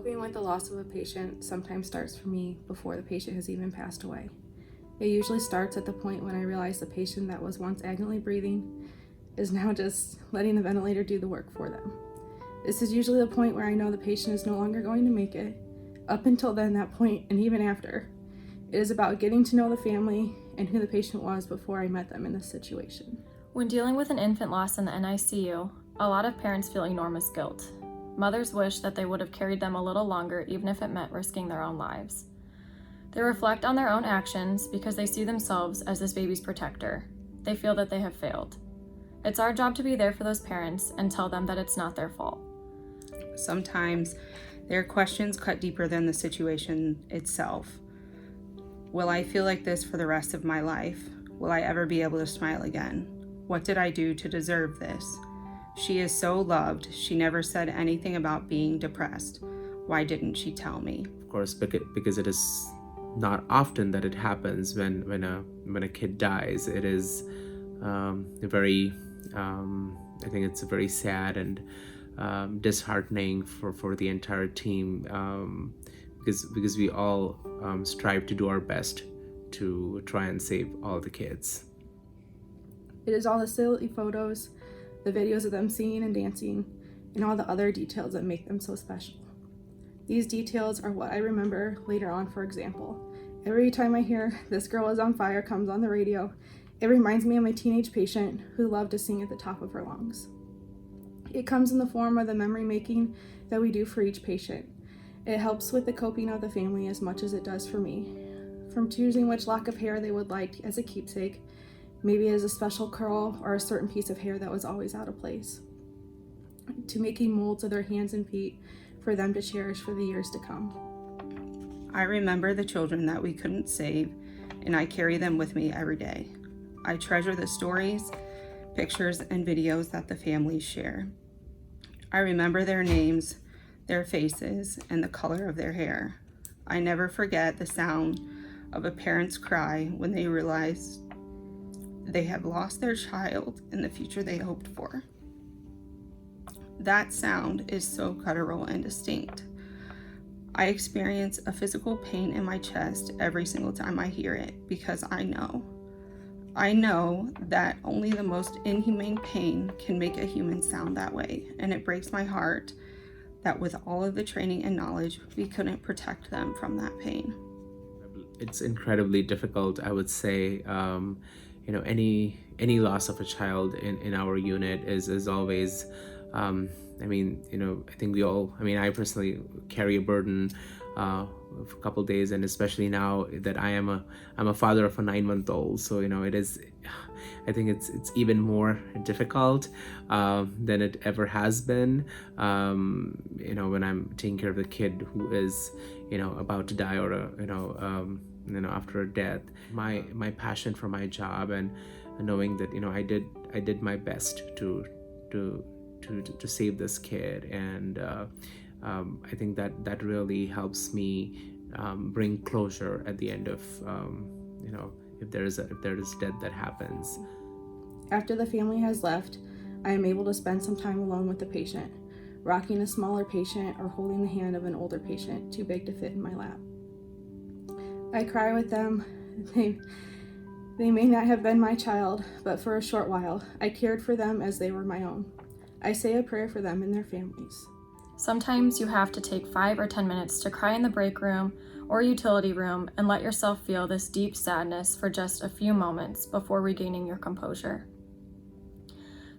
Coping with the loss of a patient sometimes starts for me before the patient has even passed away. It usually starts at the point when I realize the patient that was once agony breathing is now just letting the ventilator do the work for them. This is usually the point where I know the patient is no longer going to make it. Up until then, that point, and even after, it is about getting to know the family and who the patient was before I met them in this situation. When dealing with an infant loss in the NICU, a lot of parents feel enormous guilt. Mothers wish that they would have carried them a little longer, even if it meant risking their own lives. They reflect on their own actions because they see themselves as this baby's protector. They feel that they have failed. It's our job to be there for those parents and tell them that it's not their fault. Sometimes their questions cut deeper than the situation itself. Will I feel like this for the rest of my life? Will I ever be able to smile again? What did I do to deserve this? She is so loved. She never said anything about being depressed. Why didn't she tell me? Of course, because it is not often that it happens when a kid dies. It is I think it's very sad and disheartening for the entire team, because we all strive to do our best to try and save all the kids. It is all the silly photos, the videos of them singing and dancing, and all the other details that make them so special. These details are what I remember later on. For example, every time I hear "This Girl Is on Fire" comes on the radio, it reminds me of my teenage patient who loved to sing at the top of her lungs. It comes in the form of the memory making that we do for each patient. It helps with the coping of the family as much as it does for me. From choosing which lock of hair they would like as a keepsake, maybe as a special curl or a certain piece of hair that was always out of place, to making molds of their hands and feet for them to cherish for the years to come. I remember the children that we couldn't save, and I carry them with me every day. I treasure the stories, pictures, and videos that the families share. I remember their names, their faces, and the color of their hair. I never forget the sound of a parent's cry when they realize they have lost their child and the future they hoped for. That sound is so guttural and distinct. I experience a physical pain in my chest every single time I hear it because I know that only the most inhumane pain can make a human sound that way, and it breaks my heart that with all of the training and knowledge, we couldn't protect them from that pain. It's incredibly difficult, I would say. Any loss of a child in our unit is always, I think I personally carry a burden of a couple days, and especially now that I'm a father of a 9-month-old. So it is, I think it's even more difficult than it ever has been. When I'm taking care of the kid who is about to die, or after a death. My passion for my job and knowing that I did my best to save this kid, and I think that really helps me bring closure at the end of if there is death that happens. After the family has left, I am able to spend some time alone with the patient, rocking a smaller patient or holding the hand of an older patient too big to fit in my lap. I cry with them. They may not have been my child, but for a short while, I cared for them as they were my own. I say a prayer for them and their families. Sometimes you have to take 5 or 10 minutes to cry in the break room or utility room and let yourself feel this deep sadness for just a few moments before regaining your composure.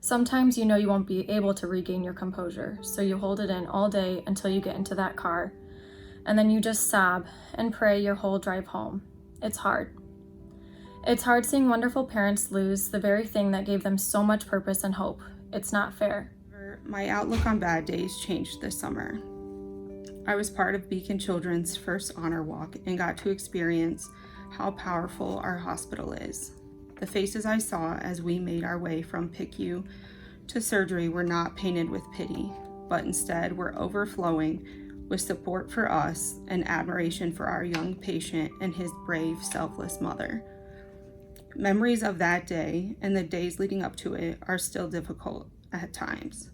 Sometimes you know you won't be able to regain your composure, so you hold it in all day until you get into that car, and then you just sob and pray your whole drive home. It's hard. It's hard seeing wonderful parents lose the very thing that gave them so much purpose and hope. It's not fair. My outlook on bad days changed this summer. I was part of Beacon Children's first honor walk and got to experience how powerful our hospital is. The faces I saw as we made our way from PICU to surgery were not painted with pity, but instead were overflowing with support for us and admiration for our young patient and his brave, selfless mother. Memories of that day and the days leading up to it are still difficult at times,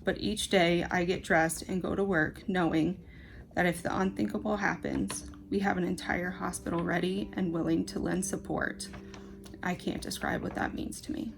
but each day I get dressed and go to work knowing that if the unthinkable happens, we have an entire hospital ready and willing to lend support. I can't describe what that means to me.